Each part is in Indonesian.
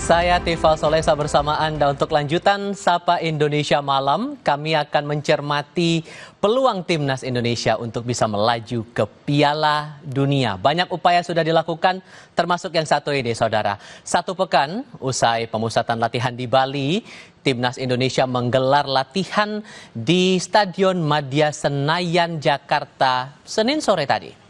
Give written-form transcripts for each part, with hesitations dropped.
Saya Tifal Solesa bersama Anda untuk lanjutan Sapa Indonesia Malam. Kami akan mencermati peluang timnas Indonesia untuk bisa melaju ke Piala Dunia. Banyak upaya sudah dilakukan, termasuk yang satu ini, saudara. Satu pekan usai pemusatan latihan di Bali, timnas Indonesia menggelar latihan di Stadion Madia Senayan, Jakarta, Senin sore tadi.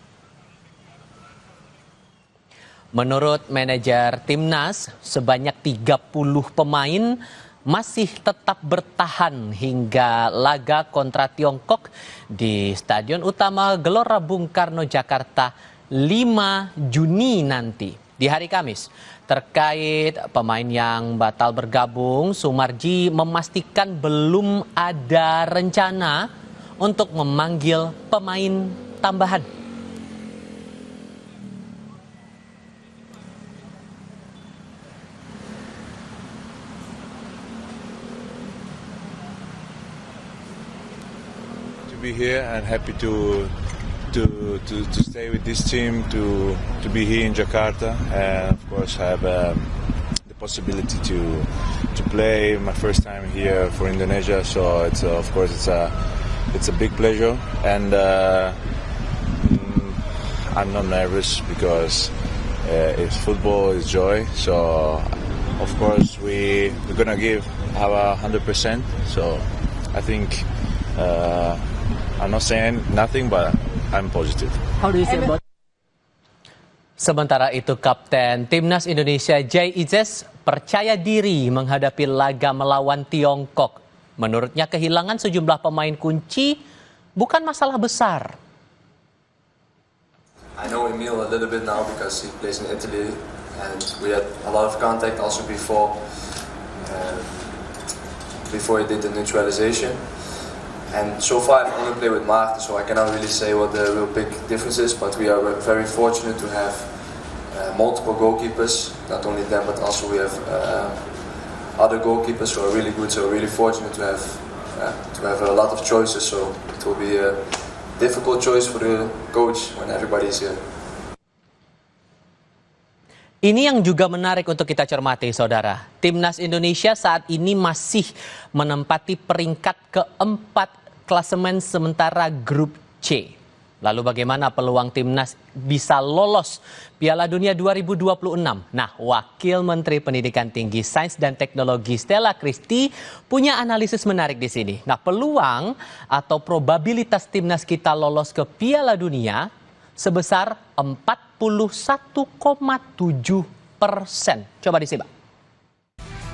Menurut manajer timnas, sebanyak 30 pemain masih tetap bertahan hingga laga kontra Tiongkok di Stadion Utama Gelora Bung Karno, Jakarta 5 Juni nanti, di hari Kamis. Terkait pemain yang batal bergabung, Sumarji memastikan belum ada rencana untuk memanggil pemain tambahan. Be here and happy to stay with this team, to be here in Jakarta, and of course have the possibility to play my first time here for Indonesia. So it's of course it's a big pleasure, and I'm not nervous because it's football, it's joy. So of course we're gonna give our 100%. So I think. I'm not saying nothing, but I'm positive. How do you say about? Sementara itu, Kapten Timnas Indonesia Jay Izes percaya diri menghadapi laga melawan Tiongkok. Menurutnya kehilangan sejumlah pemain kunci bukan masalah besar. I know Emil a little bit now because he plays in Italy, and we had a lot of contact also before he did the neutralization. And so far I've only played with Maarten, so I cannot really say what the real big difference is, but we are very fortunate to have multiple goalkeepers, not only them but also we have other goalkeepers who are really good, so we're really fortunate to have a lot of choices, so it will be a difficult choice for the coach when everybody is here. Ini yang juga menarik untuk kita cermati, saudara. Timnas Indonesia saat ini masih menempati peringkat keempat klasemen sementara grup C. Lalu bagaimana peluang timnas bisa lolos Piala Dunia 2026? Nah, Wakil Menteri Pendidikan Tinggi, Sains dan Teknologi Stella Christy punya analisis menarik di sini. Nah, peluang atau probabilitas timnas kita lolos ke Piala Dunia sebesar 41,7%. Coba disimak.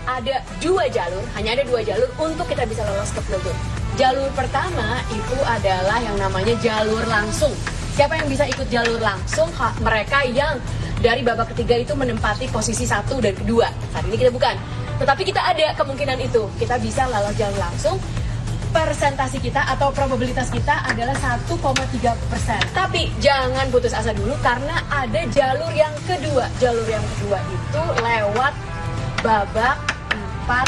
Ada hanya ada dua jalur untuk kita bisa lolos ke Piala. Jalur pertama itu adalah yang namanya jalur langsung. Siapa yang bisa ikut jalur langsung? Mereka yang dari babak ketiga itu menempati posisi 1 dan kedua. Saat ini kita bukan. Tetapi kita ada kemungkinan itu. Kita bisa lolos jalur langsung. Persentasi kita atau probabilitas kita adalah 1,3%. Tapi jangan putus asa dulu karena ada jalur yang kedua. Jalur yang kedua itu lewat babak 4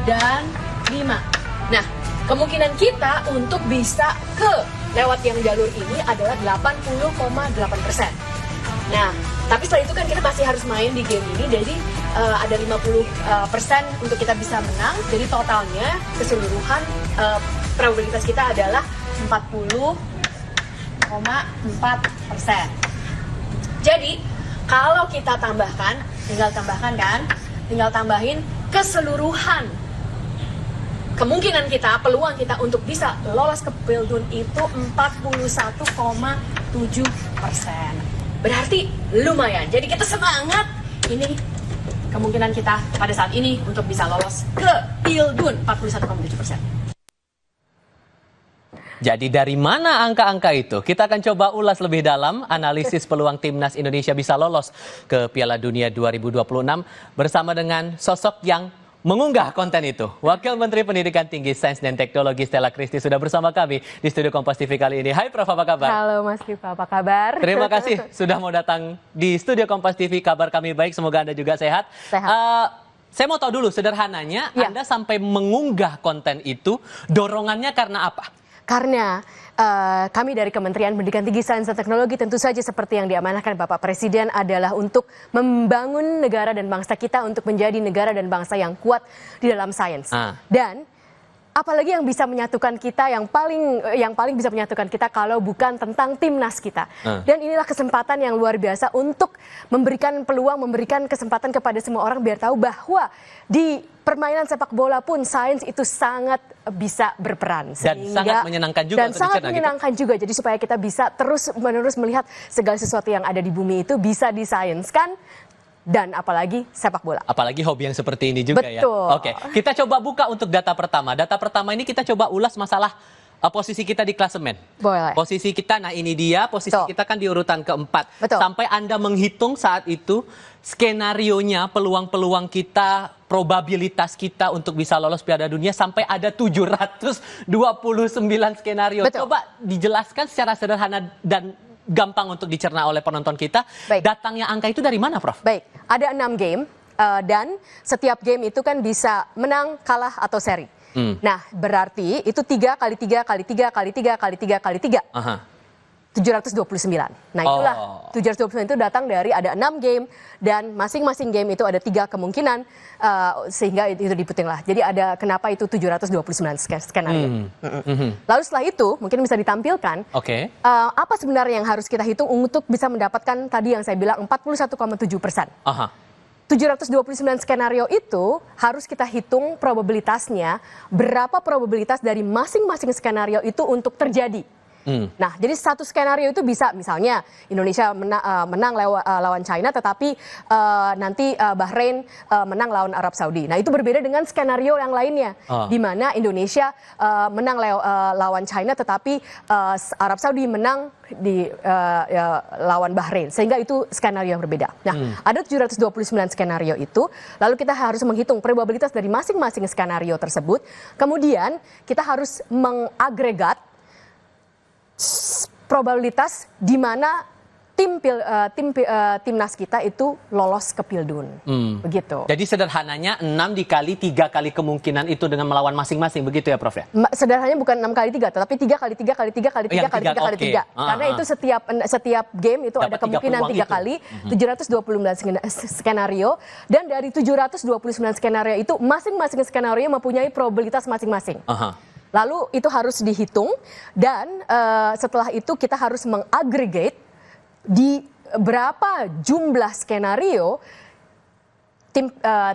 dan 5. Nah, kemungkinan kita untuk bisa lewat yang jalur ini adalah 80,8%. Nah, tapi setelah itu kan kita masih harus main di game ini, jadi ada 50% untuk kita bisa menang. Jadi totalnya keseluruhan probabilitas kita adalah 40,4%. Jadi kalau kita tinggal tambahin keseluruhan kemungkinan kita, peluang kita untuk bisa lolos ke Piala Dunia itu 41,7%. Berarti lumayan. Jadi kita semangat. Ini kemungkinan kita pada saat ini untuk bisa lolos ke Piala Dunia 41,7%. Jadi dari mana angka-angka itu? Kita akan coba ulas lebih dalam analisis peluang timnas Indonesia bisa lolos ke Piala Dunia 2026 bersama dengan sosok yang mengunggah konten itu. Wakil Menteri Pendidikan Tinggi, Sains dan Teknologi Stella Christy sudah bersama kami di Studio Kompas TV kali ini. Hai Prof, apa kabar? Halo Mas Tifal, apa kabar? Terima kasih sudah mau datang di Studio Kompas TV. Kabar kami baik, semoga Anda juga sehat. Saya mau tahu dulu sederhananya, Anda sampai mengunggah konten itu, dorongannya karena apa? karena kami dari Kementerian Pendidikan Tinggi Sains dan Teknologi tentu saja seperti yang diamanahkan Bapak Presiden adalah untuk membangun negara dan bangsa kita untuk menjadi negara dan bangsa yang kuat di dalam sains. Dan apalagi yang bisa menyatukan kita, yang paling bisa menyatukan kita kalau bukan tentang timnas kita. Dan inilah kesempatan yang luar biasa untuk memberikan peluang, memberikan kesempatan kepada semua orang biar tahu bahwa di permainan sepak bola pun sains itu sangat bisa berperan. Dan sangat menyenangkan juga. Dan sangat menyenangkan juga. Jadi supaya kita bisa terus-menerus melihat segala sesuatu yang ada di bumi itu bisa disainskan. Dan apalagi sepak bola. Apalagi hobi yang seperti ini juga. Betul. Ya. Oke, kita coba buka untuk data pertama. Data pertama ini kita coba ulas masalah posisi kita di klasemen. Boleh. Posisi kita, nah ini dia, posisi kita kan di urutan keempat. Betul. Sampai Anda menghitung saat itu skenarionya, peluang-peluang kita, probabilitas kita untuk bisa lolos Piala Dunia sampai ada 729 skenario. Betul. Coba dijelaskan secara sederhana dan gampang untuk dicerna oleh penonton kita. Baik. Datangnya angka itu dari mana, Prof? Baik, ada 6 game dan setiap game itu kan bisa menang, kalah atau seri. Nah, berarti itu 3 kali 3 kali 3 kali 3 kali 3 kali 3. 729. Nah, itulah 729 itu datang dari ada 6 game dan masing-masing game itu ada 3 kemungkinan sehingga itu diputinglah. Jadi ada kenapa itu 729 skenario. Lalu setelah itu mungkin bisa ditampilkan apa sebenarnya yang harus kita hitung untuk bisa mendapatkan tadi yang saya bilang 41,7%. 729 skenario itu harus kita hitung probabilitasnya, berapa probabilitas dari masing-masing skenario itu untuk terjadi. Nah, jadi satu skenario itu bisa misalnya Indonesia menang lawan China, tetapi nanti Bahrain menang lawan Arab Saudi. Nah, itu berbeda dengan skenario yang lainnya, di mana Indonesia menang lawan China, tetapi Arab Saudi menang di lawan Bahrain, sehingga itu skenario yang berbeda. Nah, ada 729 skenario itu, lalu kita harus menghitung probabilitas dari masing-masing skenario tersebut. Kemudian kita harus mengagregat probabilitas di mana timnas kita itu lolos ke Pildun. Begitu. Jadi sederhananya 6 dikali 3 kali kemungkinan itu dengan melawan masing-masing, begitu ya, Prof ya? Sederhananya bukan 6 kali 3, tetapi 3 kali 3 kali 3 kali 3 kali 3 kali 3. Karena itu setiap game itu ada kemungkinan 3 kali, 729 skenario, dan dari 729 skenario itu masing-masing skenario mempunyai probabilitas masing-masing. Lalu itu harus dihitung dan setelah itu kita harus mengagregate di berapa jumlah skenario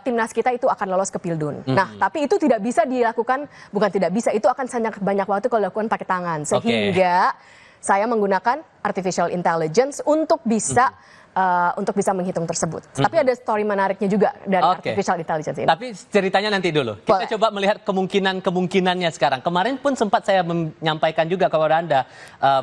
timnas kita itu akan lolos ke Pildun. Nah, tapi itu tidak bisa dilakukan, bukan tidak bisa, itu akan sangat banyak waktu kalau dilakukan pakai tangan. Sehingga saya menggunakan artificial intelligence untuk bisa menghitung tersebut. Tapi ada story menariknya juga dari artificial intelligence ini. Tapi ceritanya nanti dulu. Kita coba melihat kemungkinannya sekarang. Kemarin pun sempat saya menyampaikan juga kepada Anda,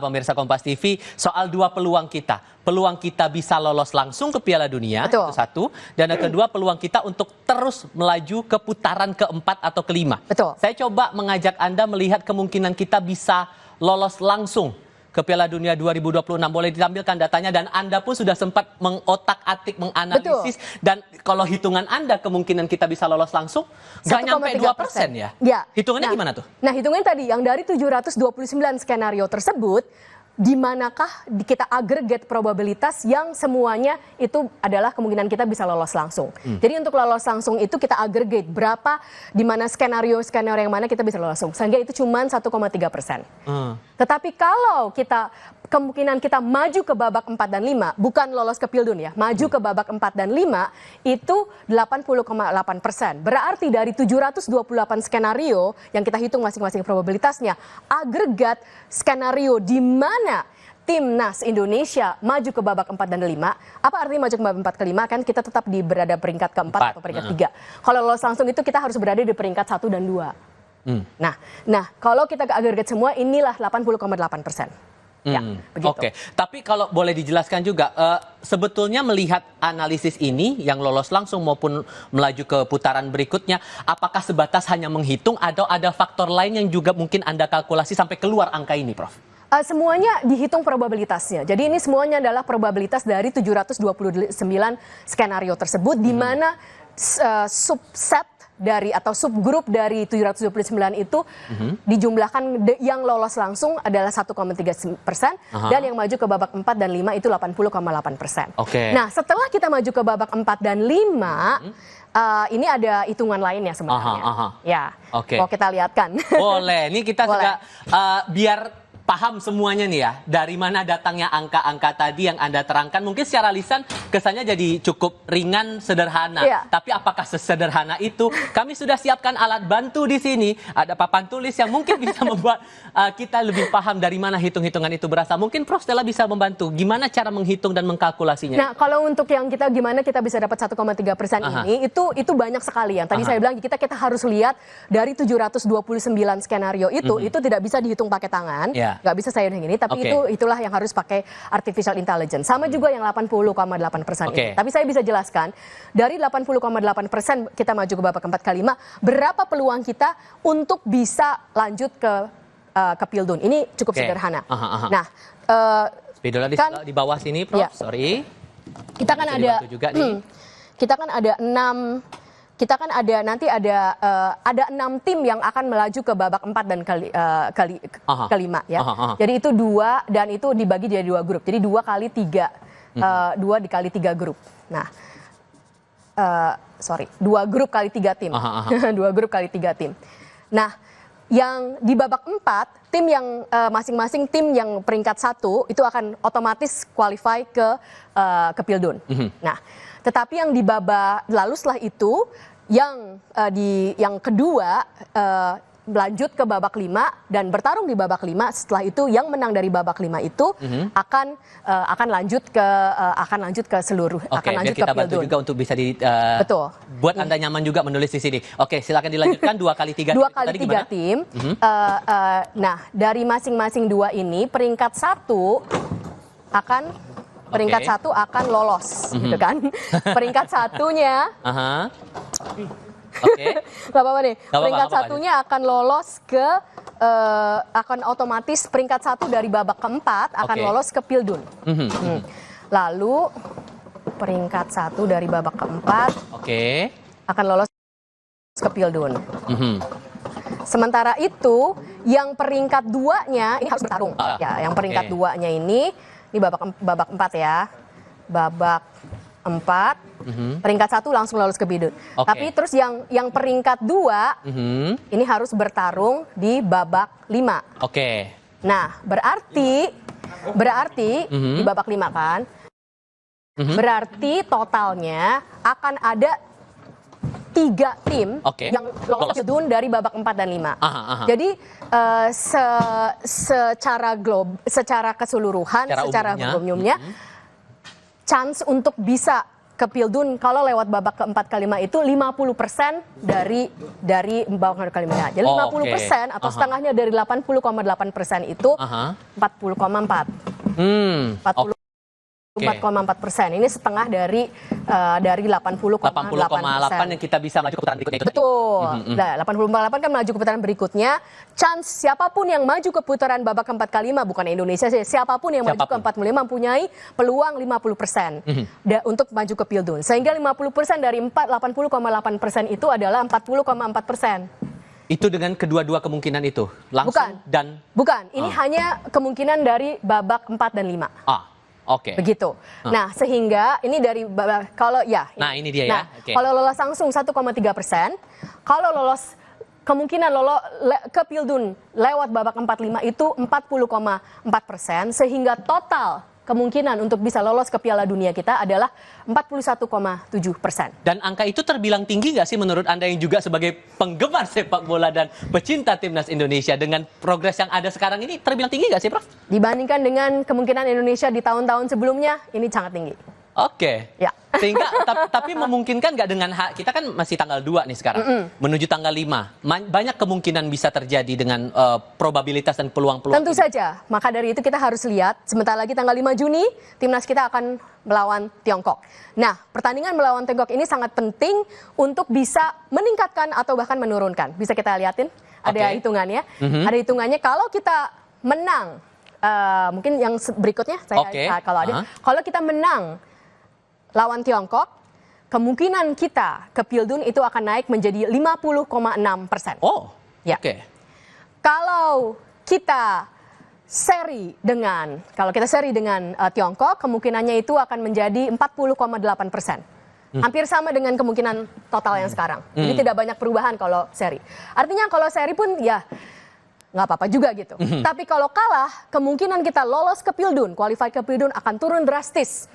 pemirsa Kompas TV, soal 2 peluang kita. Peluang kita bisa lolos langsung ke Piala Dunia, itu satu. Dan yang kedua, peluang kita untuk terus melaju ke putaran keempat atau kelima. Saya coba mengajak Anda melihat kemungkinan kita bisa lolos langsung ke Piala Dunia 2026. Boleh ditampilkan datanya dan Anda pun sudah sempat mengotak-atik, menganalisis. Dan kalau hitungan Anda kemungkinan kita bisa lolos langsung nggak nyampe 2% ya? Hitungannya gimana tuh? Nah, hitungannya tadi yang dari 729 skenario tersebut, di manakah kita agregat probabilitas yang semuanya itu adalah kemungkinan kita bisa lolos langsung. Jadi untuk lolos langsung itu kita agregat berapa, di mana skenario yang mana kita bisa lolos langsung. Sehingga itu cuma 1,3%. Tetapi kalau kemungkinan kita maju ke babak 4 dan 5, bukan lolos ke Pildun ya, maju ke babak 4 dan 5 itu 80,8%. Berarti dari 728 skenario yang kita hitung masing-masing probabilitasnya, agregat skenario di mana timnas Indonesia maju ke babak 4 dan 5. Apa artinya maju ke babak 4 ke 5? Kan kita tetap berada peringkat keempat atau peringkat 3. Kalau lolos langsung itu kita harus berada di peringkat 1 dan 2. Nah, kalau kita agregat semua inilah 80,8%. Ya, begitu. Tapi kalau boleh dijelaskan juga, sebetulnya melihat analisis ini yang lolos langsung maupun melaju ke putaran berikutnya, apakah sebatas hanya menghitung atau ada faktor lain yang juga mungkin Anda kalkulasi sampai keluar angka ini, Prof? Semuanya dihitung probabilitasnya. Jadi ini semuanya adalah probabilitas dari 729 skenario tersebut, di mana subset dari atau subgrup dari 729 itu dijumlahkan yang lolos langsung adalah 1,3% dan yang maju ke babak 4 dan 5 itu 80,8%. Oke. Nah, setelah kita maju ke babak 4 dan 5, ini ada hitungan lainnya sebenarnya. Ya, Oke. mau kita lihatkan. Boleh, ini kita Boleh. juga biar paham semuanya nih ya, dari mana datangnya angka-angka tadi yang Anda terangkan. Mungkin secara lisan kesannya jadi cukup ringan, sederhana. Iya. Tapi apakah sesederhana itu? Kami sudah siapkan alat bantu di sini. Ada papan tulis yang mungkin bisa membuat kita lebih paham dari mana hitung-hitungan itu berasal. Mungkin Prof Stella bisa membantu. Gimana cara menghitung dan mengkalkulasinya? Nah, kalau untuk yang kita gimana kita bisa dapat 1,3% ini, itu banyak sekali. Yang tadi saya bilang kita harus lihat dari 729 skenario itu tidak bisa dihitung pakai tangan. Ya. Nggak bisa saya udah gini, tapi itulah yang harus pakai artificial intelligence. Sama juga yang 80,8% ini. Tapi saya bisa jelaskan, dari 80,8% kita maju ke babak 4 ke 5, berapa peluang kita untuk bisa lanjut ke Pildun. Ini cukup sederhana. Nah, Spidol di bawah sini, Prof. Ya. Sorry. Kita kan Bisa ada dibantu juga nih. kita kan ada 6 nanti ada 6 tim yang akan melaju ke babak 4 dan kelima ya. Jadi itu 2 dan itu dibagi jadi 2 grup. Jadi 2 kali 3 2 dikali 3 grup. Nah, 2 grup kali 3 tim. 2 grup kali 3 tim. Nah, yang di babak 4 tim yang masing-masing tim yang peringkat 1 itu akan otomatis qualify ke Pildun. Nah, tetapi yang di babak lalu setelah itu yang kedua lanjut ke babak 5 dan bertarung di babak 5. Setelah itu yang menang dari babak 5 itu akan lanjut ke seluruh akan lanjut ke kita bantu Pildun. juga untuk bisa Betul. buat Anda nyaman juga menulis di sini. Oke, silakan dilanjutkan 2 kali 3 2 kali 3 tim. Nah, dari masing-masing 2 ini peringkat 1 akan lolos, gitu kan? Peringkat satunya, nggak apa-apa nih. Peringkat satunya akan lolos akan otomatis peringkat 1 dari babak keempat akan lolos ke Pildun. Lalu peringkat 1 dari babak keempat akan lolos ke Pildun. Sementara itu, yang peringkat 2-nya ini harus bertarung. Ya, yang peringkat 2-nya ini babak 4 ya. Babak 4, peringkat 1 langsung lolos ke Pildun. Tapi terus yang peringkat 2 ini harus bertarung di babak 5. Nah, berarti di babak 5 kan. Berarti totalnya akan ada 3 tim yang lolos ke Pildun dari babak 4 dan 5. Jadi secara keseluruhan, secara umumnya, chance untuk bisa ke Pildun kalau lewat babak ke-4 ke 5 itu 50% dari babak ke 5. Jadi 50% atau setengahnya dari 80,8% itu 40,4. 4,4%. Ini setengah dari 80,8% yang kita bisa maju ke putaran berikutnya itu. Betul. Nah, 80,8 kan maju ke putaran berikutnya. Chance siapapun yang maju ke putaran babak ke-4 ke 5, bukan Indonesia sih, siapapun yang maju ke 4 ke 5 mempunyai peluang 50% untuk maju ke Pildun. Sehingga 50% dari 80,8% itu adalah 40,4%. Itu dengan kedua-dua kemungkinan itu? Langsung Bukan. Ini hanya kemungkinan dari babak 4 dan 5. Begitu. Nah, sehingga ini dari kalau ya. Nah, ini dia ya. Kalau lolos langsung 1,3%, kalau lolos kemungkinan lolos ke Pildun lewat babak 4-5 itu 40,4%, sehingga total kemungkinan untuk bisa lolos ke Piala Dunia kita adalah 41,7%. Dan angka itu terbilang tinggi nggak sih menurut Anda yang juga sebagai penggemar sepak bola dan pecinta timnas Indonesia, dengan progres yang ada sekarang ini terbilang tinggi nggak sih, Prof? Dibandingkan dengan kemungkinan Indonesia di tahun-tahun sebelumnya, ini sangat tinggi. Ya. Sehingga tapi memungkinkan nggak dengan kita kan masih tanggal 2 nih sekarang, menuju tanggal 5. Banyak kemungkinan bisa terjadi dengan probabilitas dan peluang-peluang. Tentu saja. Maka dari itu kita harus lihat sebentar lagi tanggal 5 Juni timnas kita akan melawan Tiongkok. Nah, pertandingan melawan Tiongkok ini sangat penting untuk bisa meningkatkan atau bahkan menurunkan. Bisa kita lihatin? Ada hitungannya. Ada hitungannya kalau kita menang. Mungkin yang berikutnya kalau kita menang lawan Tiongkok, kemungkinan kita ke Pildun itu akan naik menjadi 50,6%. Oh, ya. Oke. Kalau kita seri dengan Tiongkok, kemungkinannya itu akan menjadi 40,8%. Hampir sama dengan kemungkinan total yang sekarang. Jadi tidak banyak perubahan kalau seri. Artinya kalau seri pun ya nggak apa-apa juga gitu. Tapi kalau kalah, kemungkinan kita lolos ke Pildun, qualify ke Pildun akan turun drastis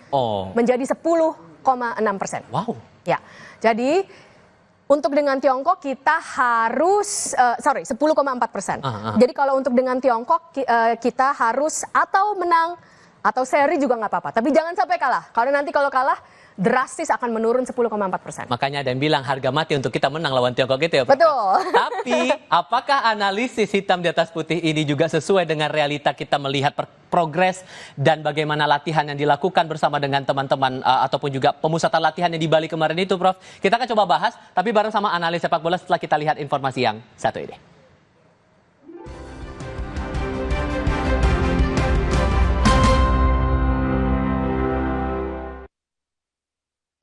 menjadi 10,6%. Wow. Ya, jadi untuk dengan Tiongkok kita harus 10,4%. Jadi kalau untuk dengan Tiongkok kita harus atau menang atau seri juga nggak apa-apa. Tapi jangan sampai kalah. Karena nanti kalau kalah drastis akan menurun 10,4%. Makanya ada yang bilang harga mati untuk kita menang lawan Tiongkok itu ya Pak. Betul. Tapi apakah analisis hitam di atas putih ini juga sesuai dengan realita kita melihat progres dan bagaimana latihan yang dilakukan bersama dengan teman-teman ataupun juga pemusatan latihan yang di Bali kemarin itu Prof? Kita akan coba bahas tapi bareng sama analis sepak bola setelah kita lihat informasi yang satu ini.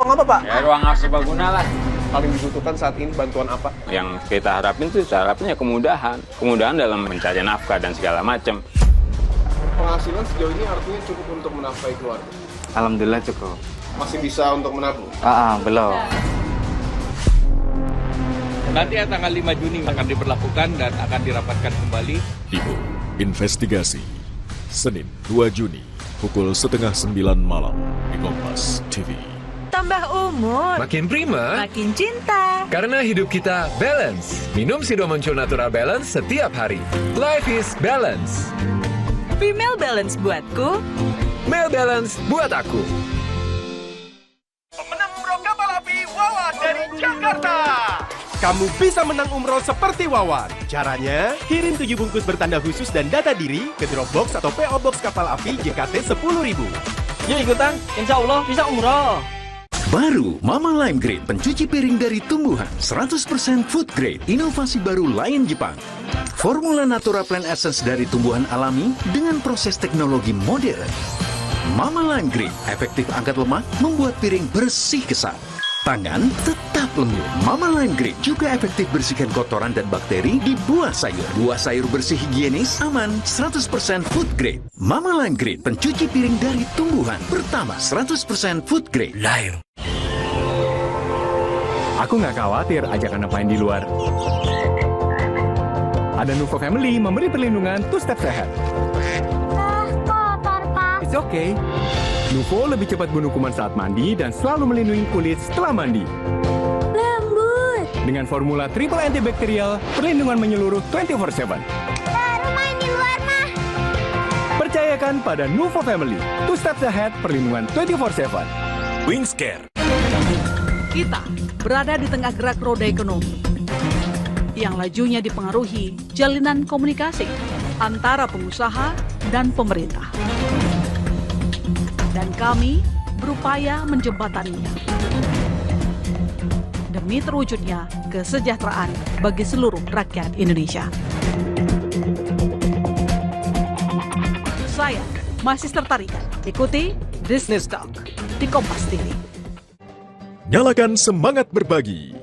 Apa Pak? Ya, ruang serbaguna lah. Paling dibutuhkan saat ini bantuan apa? Yang kita harapin tuh harapnya kemudahan. Kemudahan dalam mencari nafkah dan segala macam. Penghasilan sejauh ini artinya cukup untuk menafkahi keluarga? Alhamdulillah cukup. Masih bisa untuk menabung? Belum. Nanti tanggal 5 Juni akan diberlakukan dan akan dirapatkan kembali. Ibu, investigasi. Senin 2 Juni, pukul 8:30 malam di Kompas TV. Tambah umur, makin prima, makin cinta. Karena hidup kita balance. Minum Sido Muncul Natural Balance setiap hari. Life is balance. Female Balance buatku, Male Balance buat aku. Pemenang umroh kapal api Wawan dari Jakarta. Kamu bisa menang umroh seperti Wawan. Caranya, kirim 7 bungkus bertanda khusus dan data diri ke Dropbox atau PO Box kapal api JKT 10.000. Yuk ikutan, insya Allah bisa umroh. Baru Mama Lime Grade, pencuci piring dari tumbuhan, 100% food grade, inovasi baru Lion Jepang. Formula Natura Plant Essence dari tumbuhan alami dengan proses teknologi modern. Mama Lime Grade, efektif angkat lemak, membuat piring bersih kesat. Tangan tetap lembut. Mama Lime Grade juga efektif bersihkan kotoran dan bakteri di buah sayur. Buah sayur bersih higienis, aman, 100% food grade. Mama Lime Grade, pencuci piring dari tumbuhan, pertama 100% food grade. Lion. Aku nggak khawatir ajakan apain di luar. Ada Nuvo Family memberi perlindungan two-step sehat. Kotor, Pak. It's okay. Nuvo lebih cepat bunuh kuman saat mandi dan selalu melindungi kulit setelah mandi. Lembut. Dengan formula triple antibakterial, perlindungan menyeluruh 24/7. Baru main di luar, mah. Percayakan pada Nuvo Family. Two-step sehat, perlindungan 24/7. Wingscare. Kita berada di tengah gerak roda ekonomi yang lajunya dipengaruhi jalinan komunikasi antara pengusaha dan pemerintah. Dan kami berupaya menjembataninya demi terwujudnya kesejahteraan bagi seluruh rakyat Indonesia. Saya masih tertarik ikuti Business Talk di Kompas TV. Nyalakan semangat berbagi.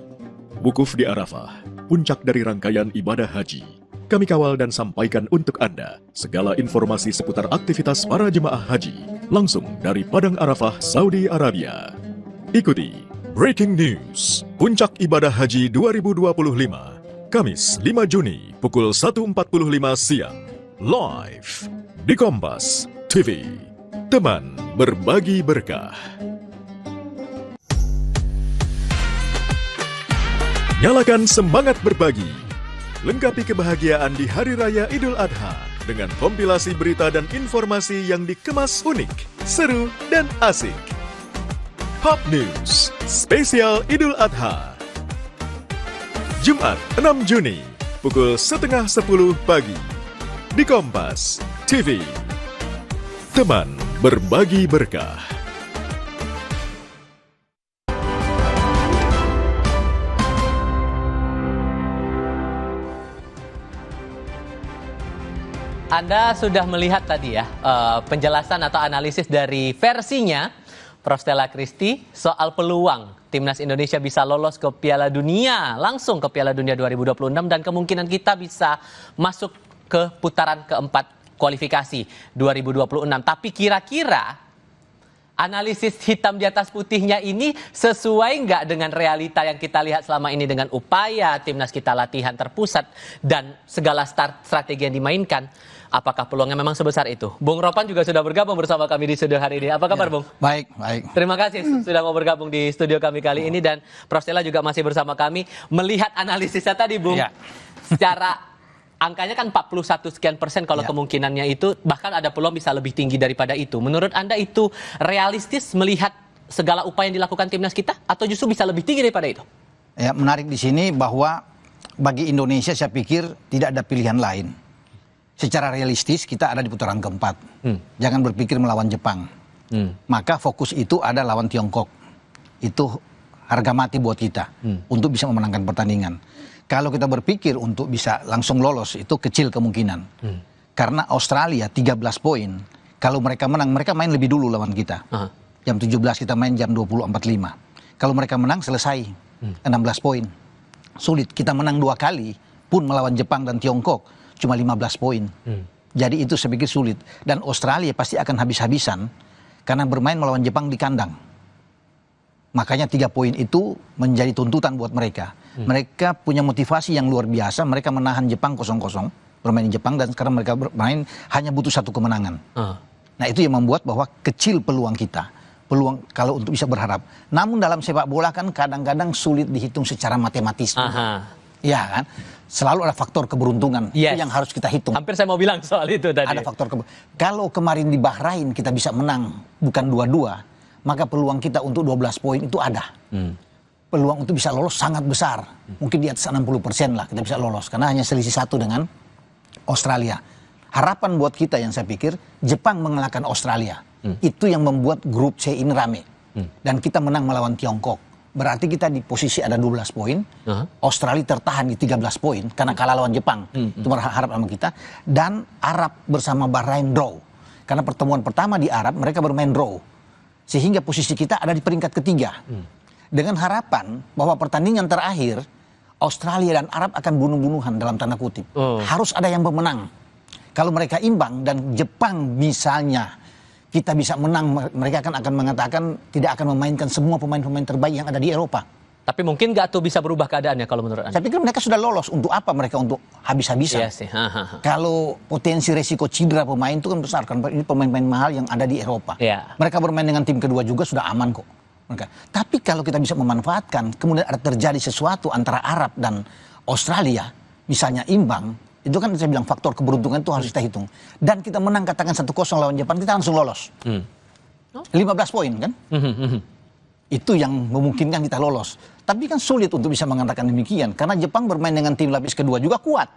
Wukuf di Arafah, puncak dari rangkaian ibadah haji. Kami kawal dan sampaikan untuk Anda segala informasi seputar aktivitas para jemaah haji langsung dari Padang Arafah, Saudi Arabia. Ikuti Breaking News, Puncak Ibadah Haji 2025, Kamis 5 Juni pukul 1.45 siang, live di Kompas TV. Teman berbagi berkah. Nyalakan semangat berbagi. Lengkapi kebahagiaan di Hari Raya Idul Adha dengan kompilasi berita dan informasi yang dikemas unik, seru, dan asik. Pop News Spesial Idul Adha. Jumat 6 Juni pukul 9:30 pagi di Kompas TV. Teman berbagi berkah. Anda sudah melihat tadi ya penjelasan atau analisis dari versinya Prof. Stella Christy, soal peluang Timnas Indonesia bisa lolos ke Piala Dunia, langsung ke Piala Dunia 2026 dan kemungkinan kita bisa masuk ke putaran keempat kualifikasi 2026. Tapi kira-kira analisis hitam di atas putihnya ini sesuai nggak dengan realita yang kita lihat selama ini dengan upaya timnas kita latihan terpusat dan segala strategi yang dimainkan? Apakah peluangnya memang sebesar itu? Bung Ropan juga sudah bergabung bersama kami di studio hari ini. Apa kabar, Bung? Baik, baik. Terima kasih sudah mau bergabung di studio kami kali ini dan Prof. Stella juga masih bersama kami melihat analisisnya tadi, Bung. Secara angkanya kan 41 sekian persen kalau kemungkinannya itu, bahkan ada peluang bisa lebih tinggi daripada itu. Menurut Anda itu realistis melihat segala upaya yang dilakukan timnas kita atau justru bisa lebih tinggi daripada itu? Ya, menarik di sini bahwa bagi Indonesia saya pikir tidak ada pilihan lain. Secara realistis kita ada di putaran keempat. Jangan berpikir melawan Jepang. Maka fokus itu ada lawan Tiongkok. Itu harga mati buat kita untuk bisa memenangkan pertandingan. Kalau kita berpikir untuk bisa langsung lolos itu kecil kemungkinan. Karena Australia 13 poin. Kalau mereka menang, mereka main lebih dulu lawan kita. Jam 17 kita main jam 20.45. Kalau mereka menang selesai 16 poin. Sulit, kita menang 2 kali pun melawan Jepang dan Tiongkok cuma 15 poin. Jadi itu saya pikir sulit. Dan Australia pasti akan habis-habisan karena bermain melawan Jepang di kandang. Makanya 3 poin itu menjadi tuntutan buat mereka. Mereka punya motivasi yang luar biasa. Mereka menahan Jepang 0-0, bermain di Jepang, dan sekarang mereka bermain hanya butuh 1 kemenangan. Nah itu yang membuat bahwa kecil peluang kita. Peluang kalau untuk bisa berharap. Namun dalam sepak bola kan kadang-kadang sulit dihitung secara matematis. Ya kan? Selalu ada faktor keberuntungan. Itu yang harus kita hitung. Hampir saya mau bilang soal itu tadi. Ada faktor kalau kemarin di Bahrain kita bisa menang, bukan 2-2, maka peluang kita untuk 12 poin itu ada. Peluang untuk bisa lolos sangat besar. Mungkin di atas 60% lah kita bisa lolos. Karena hanya selisih 1 dengan Australia. Harapan buat kita yang saya pikir, Jepang mengalahkan Australia. Itu yang membuat grup C ini rame. Dan kita menang melawan Tiongkok. Berarti kita di posisi ada 12 poin. Australia tertahan di 13 poin karena kalah lawan Jepang. Itu berharap sama kita. Dan Arab bersama Bahrain draw. Karena pertemuan pertama di Arab mereka bermain draw. Sehingga posisi kita ada di peringkat ketiga. Dengan harapan bahwa pertandingan terakhir Australia dan Arab akan bunuh-bunuhan dalam tanda kutip. Harus ada yang pemenang. Kalau mereka imbang dan Jepang misalnya kita bisa menang, mereka akan mengatakan tidak akan memainkan semua pemain-pemain terbaik yang ada di Eropa. Tapi mungkin nggak tuh bisa berubah keadaannya kalau menurut Anda? Saya pikir mereka sudah lolos. Untuk apa mereka untuk habis-habisan? Kalau potensi resiko cedera pemain itu kan besar. Kan ini pemain-pemain mahal yang ada di Eropa. Mereka bermain dengan tim kedua juga sudah aman kok. Tapi kalau kita bisa memanfaatkan, kemudian ada terjadi sesuatu antara Arab dan Australia, misalnya imbang, itu kan saya bilang faktor keberuntungan itu harus kita hitung. Dan kita menang katakan 1-0 lawan Jepang, kita langsung lolos. 15 poin kan? Itu yang memungkinkan kita lolos. Tapi kan sulit untuk bisa mengatakan demikian, karena Jepang bermain dengan tim lapis kedua juga kuat.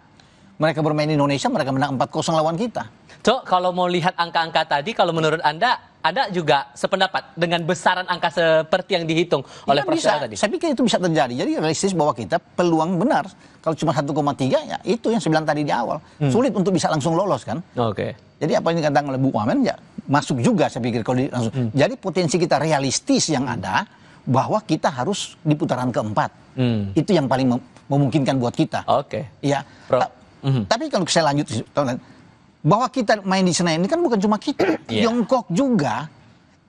Mereka bermain di Indonesia, mereka menang 4-0 lawan kita. Cok, kalau mau lihat angka-angka tadi, kalau menurut Anda juga sependapat dengan besaran angka seperti yang dihitung oleh Prof. Stella tadi? Saya pikir itu bisa terjadi. Jadi realistis bahwa kita peluang benar. Kalau cuma 1,3 ya itu yang saya bilang tadi di awal. Sulit untuk bisa langsung lolos kan. Jadi apa yang dikatakan oleh Bu Wamen ya masuk juga saya pikir kalau langsung. Jadi potensi kita realistis yang ada bahwa kita harus di putaran keempat. Itu yang paling memungkinkan buat kita. Ya. Tapi kalau saya lanjut bahwa kita main di Senayan ini kan bukan cuma kita. Tiongkok juga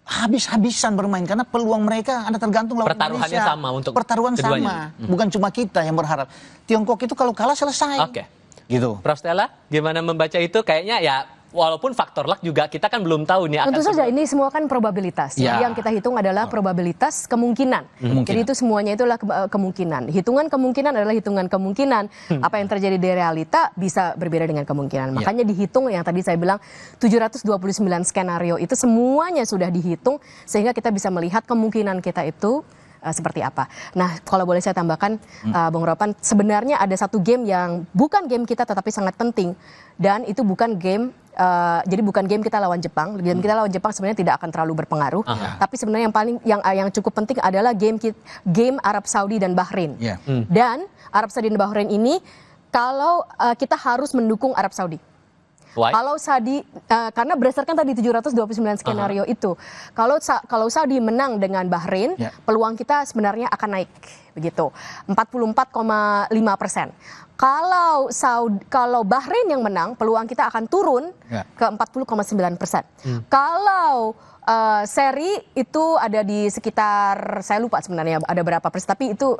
habis-habisan bermain karena peluang mereka ada tergantung lawan Indonesia. Pertaruhannya sama untuk pertaruhan keduanya. sama. Bukan cuma kita yang berharap. Tiongkok itu kalau kalah selesai. Gitu. Prof. Stella, gimana membaca itu? Kayaknya ya walaupun faktor luck juga kita kan belum tahu nih. Tentu saja ini semua kan probabilitas. Yang kita hitung adalah probabilitas kemungkinan. Jadi itu semuanya itulah kemungkinan. Hitungan kemungkinan adalah hitungan kemungkinan. Apa yang terjadi di realita bisa berbeda dengan kemungkinan. Makanya dihitung yang tadi saya bilang 729 skenario itu semuanya sudah dihitung sehingga kita bisa melihat kemungkinan kita itu seperti apa. Nah, kalau boleh saya tambahkan, Bung Ropan, sebenarnya ada satu game yang bukan game kita tetapi sangat penting dan itu bukan game. Jadi bukan game kita lawan Jepang. Game kita lawan Jepang sebenarnya tidak akan terlalu berpengaruh. Tapi sebenarnya yang cukup penting adalah game Arab Saudi dan Bahrain. Dan Arab Saudi dan Bahrain ini kalau kita harus mendukung Arab Saudi. Why? Kalau Saudi, karena berdasarkan tadi 729 skenario itu, kalau Saudi menang dengan Bahrain, peluang kita sebenarnya akan naik, begitu, 44,5%. Kalau Bahrain yang menang, peluang kita akan turun ke 40,9%. Kalau seri itu ada di sekitar, saya lupa sebenarnya ada berapa persen, tapi itu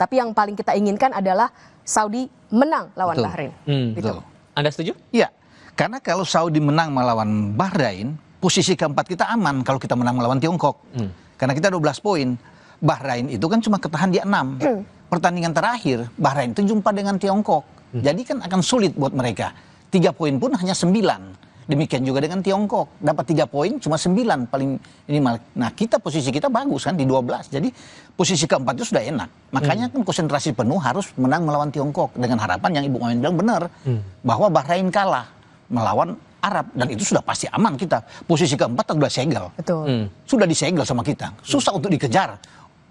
tapi yang paling kita inginkan adalah Saudi menang lawan Bahrain. Gitu. Anda setuju? Iya, karena kalau Saudi menang melawan Bahrain, posisi keempat kita aman kalau kita menang melawan Tiongkok. Karena kita 12 poin. Bahrain itu kan cuma ketahan di 6. Pertandingan terakhir, Bahrain itu jumpa dengan Tiongkok. Jadi kan akan sulit buat mereka. 3 poin pun hanya 9. Demikian juga dengan Tiongkok. Dapat 3 poin cuma 9 paling minimal. Nah kita posisi kita bagus kan di 12. Jadi posisi keempat itu sudah enak. Makanya kan konsentrasi penuh harus menang melawan Tiongkok. Dengan harapan yang Ibu Mamen bilang benar. Bahwa Bahrain kalah melawan Arab. Dan itu sudah pasti aman kita. Posisi keempat sudah segel. Betul. Sudah disegel sama kita. Susah untuk dikejar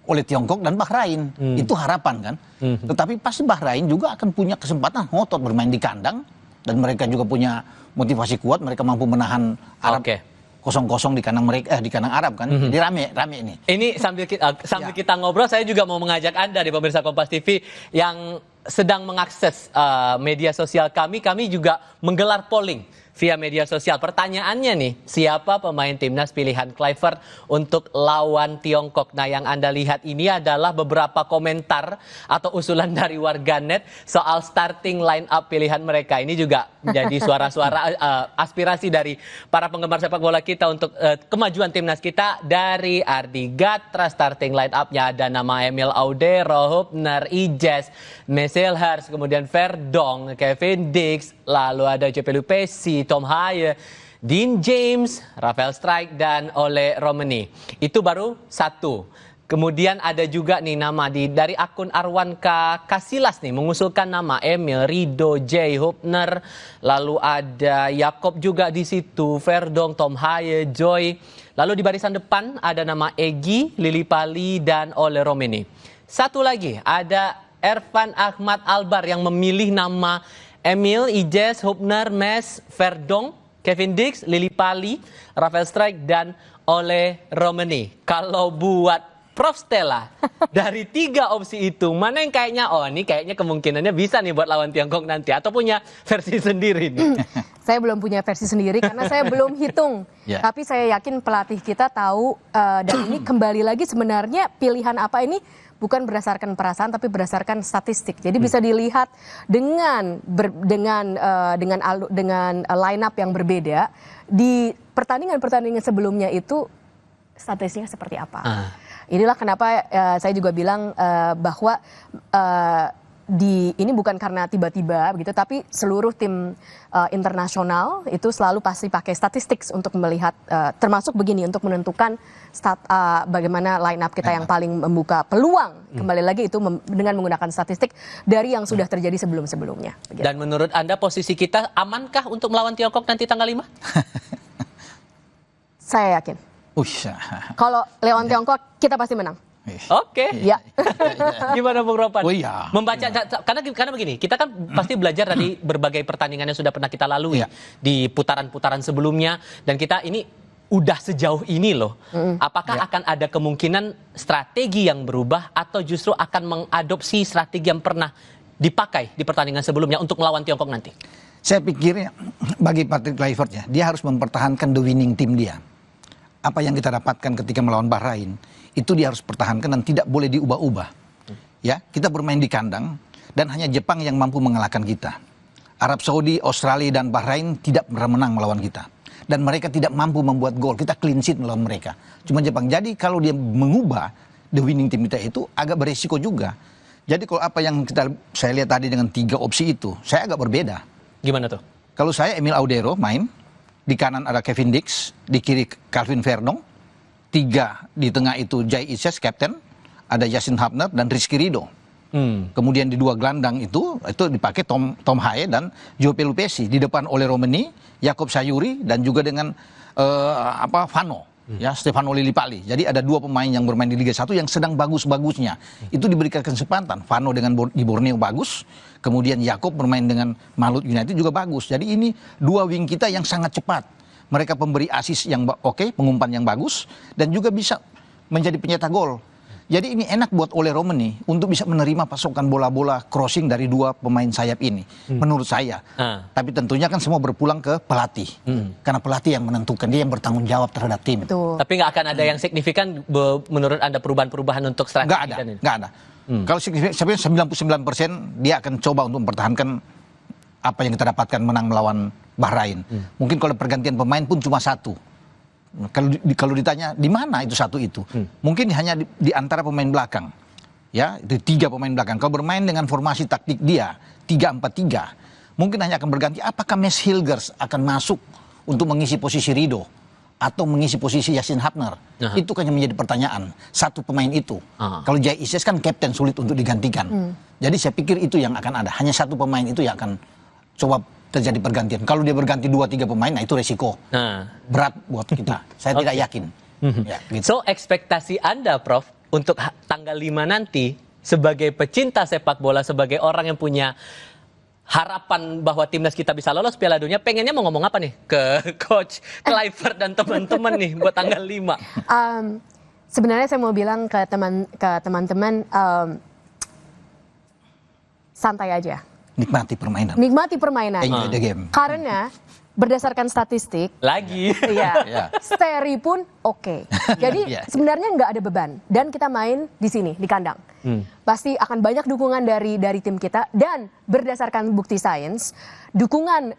oleh Tiongkok dan Bahrain. Itu harapan kan. Tetapi pasti Bahrain juga akan punya kesempatan ngotot bermain di kandang. Dan mereka juga punya motivasi kuat, mereka mampu menahan Arab kosong-kosong di kandang mereka, di kandang Arab kan. Jadi rame ini. Ini sambil kita ngobrol, saya juga mau mengajak Anda di pemirsa Kompas TV yang sedang mengakses media sosial kami juga menggelar polling via media sosial. Pertanyaannya nih, siapa pemain timnas pilihan Kluivert untuk lawan Tiongkok? Nah, yang Anda lihat ini adalah beberapa komentar atau usulan dari warganet soal starting line up pilihan mereka. Ini juga menjadi suara-suara aspirasi dari para penggemar sepak bola kita untuk kemajuan timnas kita. Dari Ardi Gatra, starting line up-nya ada nama Emil Audero, Hubner, Ijes, Meselhers, kemudian Verdong, Kevin Dix, lalu ada JP Lupesi, Tom Haye, Dean James, Rafael Strijk, dan Ole Romani. Itu baru satu. Kemudian ada juga nih nama dari akun Arwan Kasilas nih mengusulkan nama Emil, Rido, J, Hubner, lalu ada Yakob juga di situ, Verdong, Tom Haye, Joy. Lalu di barisan depan ada nama Egi, Lili Pali, dan Ole Romani. Satu lagi ada Ervan Ahmad Albar yang memilih nama Emil, Ijes, Hubner, Mes, Verdong, Kevin Dix, Lili Pali, Rafael Strijk, dan Ole Romani. Kalau buat Prof Stella, dari 3 opsi itu, mana yang kayaknya, ini kayaknya kemungkinannya bisa nih buat lawan Tiongkok nanti, atau punya versi sendiri nih? Saya belum punya versi sendiri karena saya belum hitung. Tapi saya yakin pelatih kita tahu, dan ini kembali lagi sebenarnya pilihan apa ini bukan berdasarkan perasaan tapi berdasarkan statistik. Jadi bisa dilihat dengan line up yang berbeda di pertandingan sebelumnya itu statistiknya seperti apa. Inilah kenapa saya juga bilang bahwa ini bukan karena tiba-tiba begitu, tapi seluruh tim internasional itu selalu pasti pakai statistik untuk melihat, termasuk begini untuk menentukan bagaimana line up kita yang paling membuka peluang. Kembali lagi itu dengan menggunakan statistik dari yang sudah terjadi sebelum-sebelumnya. Begitu. Dan menurut Anda posisi kita amankah untuk melawan Tiongkok nanti tanggal 5? Saya yakin. Kalau lawan Tiongkok kita pasti menang. Oke. Ya. Gimana Bung Ropan? Membaca karena begini, kita kan pasti belajar dari berbagai pertandingan yang sudah pernah kita lalui di putaran-putaran sebelumnya, dan kita ini udah sejauh ini loh. Apakah akan ada kemungkinan strategi yang berubah atau justru akan mengadopsi strategi yang pernah dipakai di pertandingan sebelumnya untuk melawan Tiongkok nanti? Saya pikir bagi Patrick Kluivert dia harus mempertahankan the winning team dia. Apa yang kita dapatkan ketika melawan Bahrain itu dia harus pertahankan dan tidak boleh diubah-ubah. Ya, kita bermain di kandang dan hanya Jepang yang mampu mengalahkan kita. Arab Saudi, Australia, dan Bahrain tidak pernah menang melawan kita. Dan mereka tidak mampu membuat gol. Kita clean sheet melawan mereka. Cuma Jepang. Jadi kalau dia mengubah the winning team kita itu agak beresiko juga. Jadi kalau apa yang saya lihat tadi dengan 3 opsi itu, saya agak berbeda. Gimana tuh? Kalau saya Emil Audero main, di kanan ada Kevin Dix, di kiri Calvin Verdong, 3 di tengah itu Jai Ises, kapten, ada Yasin Hubner dan Rizky Ridho. Kemudian di 2 gelandang itu dipakai Tom Haye dan Jope Lupesi. Di depan Ole Romani, Yakob Sayuri dan juga dengan Vano. ya Stefano Lillipali. Jadi ada 2 pemain yang bermain di Liga 1 yang sedang bagus-bagusnya. Itu diberikan kesempatan. Vano dengan di Borneo bagus, kemudian Jakob bermain dengan Malut United juga bagus. Jadi ini 2 wing kita yang sangat cepat. Mereka pemberi asis yang oke, pengumpan yang bagus, dan juga bisa menjadi pencetak gol. Jadi ini enak buat Ole Romani untuk bisa menerima pasokan bola-bola crossing dari 2 pemain sayap ini, menurut saya. Tapi tentunya kan semua berpulang ke pelatih, karena pelatih yang menentukan, dia yang bertanggung jawab terhadap tim. Tapi nggak akan ada yang signifikan menurut Anda perubahan-perubahan untuk strategi? Nggak ada. Kalau signifikan 99% dia akan coba untuk mempertahankan apa yang kita dapatkan menang melawan Bahrain. Mungkin kalau pergantian pemain pun cuma 1. Kalau ditanya di mana itu 1 itu, mungkin hanya di antara pemain belakang, ya itu 3 pemain belakang. Kalau bermain dengan formasi taktik dia 3-4-3, mungkin hanya akan berganti. Apakah Mes Hilgers akan masuk untuk mengisi posisi Rido atau mengisi posisi Yasin Hapner? Itu kan yang menjadi pertanyaan. 1 pemain itu. Kalau Jai Isis kan kapten, sulit untuk digantikan. Jadi saya pikir itu yang akan ada. Hanya 1 pemain itu yang akan coba terjadi pergantian. Kalau dia berganti 2-3 pemain, nah itu resiko. Berat buat kita. Saya tidak yakin. Ya, gitu. So, ekspektasi Anda, Prof, untuk tanggal 5 nanti, sebagai pecinta sepak bola, sebagai orang yang punya harapan bahwa timnas kita bisa lolos Piala Dunia, pengennya mau ngomong apa nih ke Coach Kluivert dan teman-teman nih buat tanggal 5? Sebenarnya saya mau bilang ke teman-teman, santai aja. Nikmati permainan. Nikmati permainan. Enjoy the game. Karena berdasarkan statistik, Steri pun oke. Jadi sebenarnya nggak ada beban. Dan kita main di sini, di kandang. Pasti akan banyak dukungan dari tim kita. Dan berdasarkan bukti sains, dukungan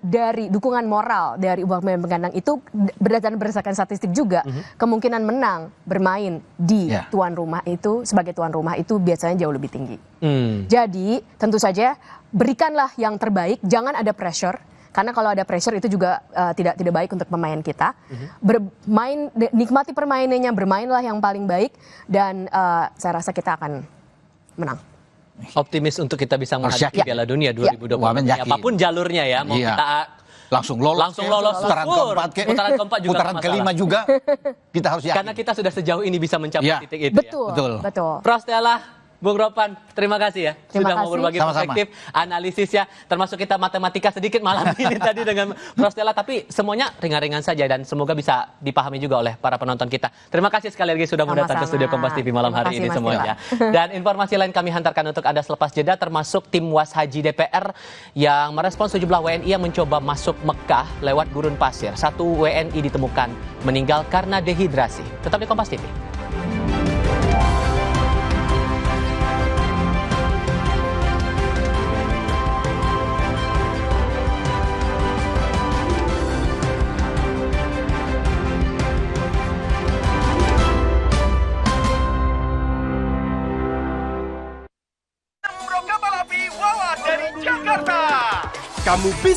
moral dari pemain penggandang itu berdasarkan statistik juga, kemungkinan menang bermain di tuan rumah itu, sebagai tuan rumah itu biasanya jauh lebih tinggi. Jadi tentu saja berikanlah yang terbaik, jangan ada pressure. Karena kalau ada pressure itu juga tidak baik untuk pemain kita. Nikmati permainannya, bermainlah yang paling baik, dan saya rasa kita akan menang. Optimis untuk kita bisa menghadapi Piala Dunia 2020. Apapun jalurnya ya, mau kita langsung lolos putaran keempat, putaran kelima juga kita harus yakin. Karena kita sudah sejauh ini bisa mencapai titik itu. Betul. Prof Stella, Bung Ropan, terima kasih ya sudah mau berbagi perspektif, analisisnya, termasuk kita matematika sedikit malam ini tadi dengan Prof Stella, tapi semuanya ringan-ringan saja dan semoga bisa dipahami juga oleh para penonton kita. Terima kasih sekali lagi sudah mau datang ke studio Kompas TV malam hari ini semuanya. Dan informasi lain kami hantarkan untuk Anda selepas jeda, termasuk tim Was Haji DPR yang merespons sejumlah WNI yang mencoba masuk Mekah lewat gurun pasir. 1 WNI ditemukan meninggal karena dehidrasi. Tetap di Kompas TV. Kamu bisa